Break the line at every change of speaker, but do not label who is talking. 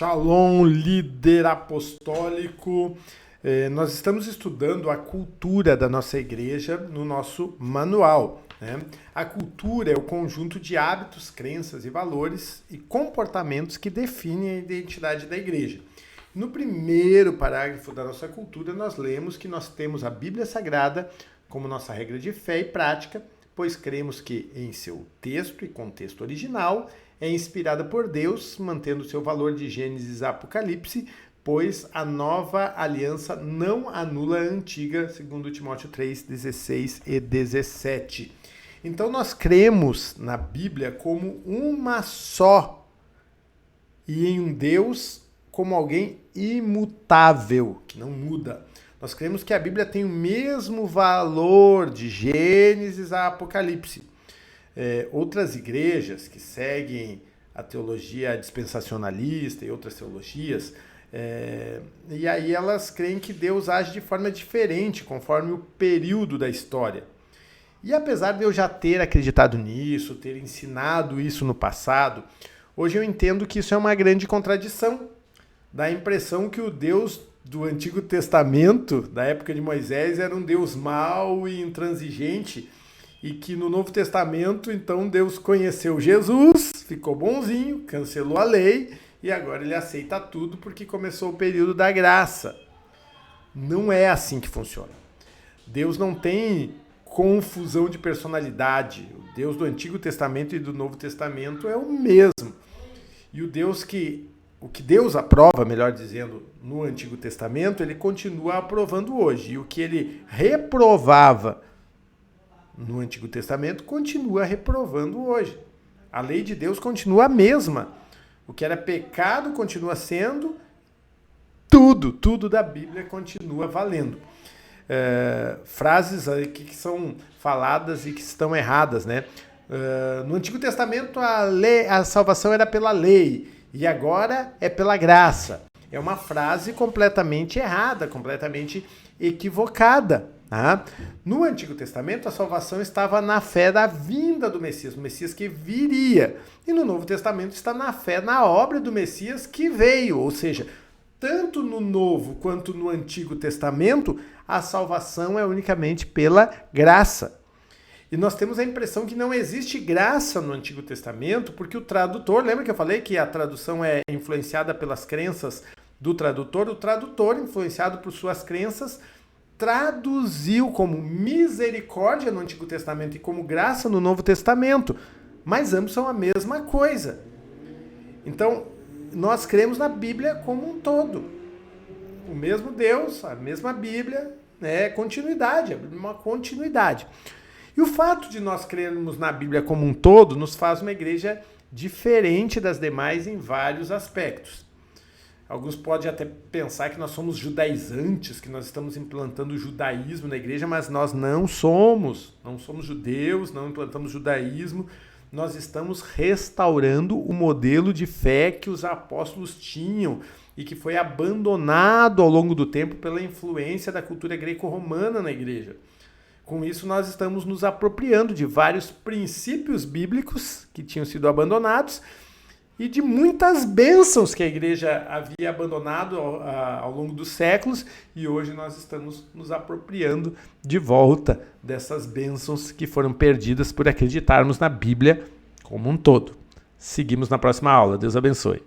Shalom, líder apostólico. Nós estamos estudando a cultura da nossa igreja no nosso manual, né? A cultura é o conjunto de hábitos, crenças e valores e comportamentos que definem a identidade da igreja. No primeiro parágrafo da nossa cultura, nós lemos que nós temos a Bíblia Sagrada como nossa regra de fé e prática, pois cremos que em seu texto e contexto original é inspirada por Deus, mantendo seu valor de Gênesis a Apocalipse, pois a nova aliança não anula a antiga, segundo Timóteo 3, 16 e 17. Então nós cremos na Bíblia como uma só e em um Deus como alguém imutável, que não muda. Nós cremos que a Bíblia tem o mesmo valor de Gênesis a Apocalipse. Outras igrejas que seguem a teologia dispensacionalista e outras teologias, e aí elas creem que Deus age de forma diferente conforme o período da história. E apesar de eu já ter acreditado nisso, ter ensinado isso no passado, hoje eu entendo que isso é uma grande contradição. Dá a impressão que o Deus do Antigo Testamento, da época de Moisés, era um Deus mau e intransigente, e que no Novo Testamento, então, Deus conheceu Jesus, ficou bonzinho, cancelou a lei, e agora ele aceita tudo porque começou o período da graça. Não é assim que funciona. Deus não tem confusão de personalidade. O Deus do Antigo Testamento e do Novo Testamento é o mesmo. E o que Deus aprova, melhor dizendo, no Antigo Testamento, ele continua aprovando hoje. E o que ele reprovava no Antigo Testamento, continua reprovando hoje. A lei de Deus continua a mesma. O que era pecado continua sendo, tudo da Bíblia continua valendo. Frases aí que são faladas e que estão erradas, né? No Antigo Testamento a salvação era pela lei e agora é pela graça. É uma frase completamente errada, completamente equivocada. Tá? No Antigo Testamento, a salvação estava na fé da vinda do Messias, o Messias que viria. E no Novo Testamento está na fé na obra do Messias que veio. Ou seja, tanto no Novo quanto no Antigo Testamento, a salvação é unicamente pela graça. E nós temos a impressão que não existe graça no Antigo Testamento, porque o tradutor, lembra que eu falei que a tradução é influenciada pelas crenças do tradutor? O tradutor, influenciado por suas crenças, traduziu como misericórdia no Antigo Testamento e como graça no Novo Testamento, mas ambos são a mesma coisa. Então, nós cremos na Bíblia como um todo. O mesmo Deus, a mesma Bíblia, continuidade, uma continuidade. E o fato de nós crermos na Bíblia como um todo nos faz uma igreja diferente das demais em vários aspectos. Alguns podem até pensar que nós somos judaizantes, que nós estamos implantando o judaísmo na igreja, mas nós não somos judeus, não implantamos judaísmo, nós estamos restaurando o modelo de fé que os apóstolos tinham e que foi abandonado ao longo do tempo pela influência da cultura greco-romana na igreja. Com isso, nós estamos nos apropriando de vários princípios bíblicos que tinham sido abandonados e de muitas bênçãos que a igreja havia abandonado ao longo dos séculos, e hoje nós estamos nos apropriando de volta dessas bênçãos que foram perdidas por acreditarmos na Bíblia como um todo. Seguimos na próxima aula. Deus abençoe.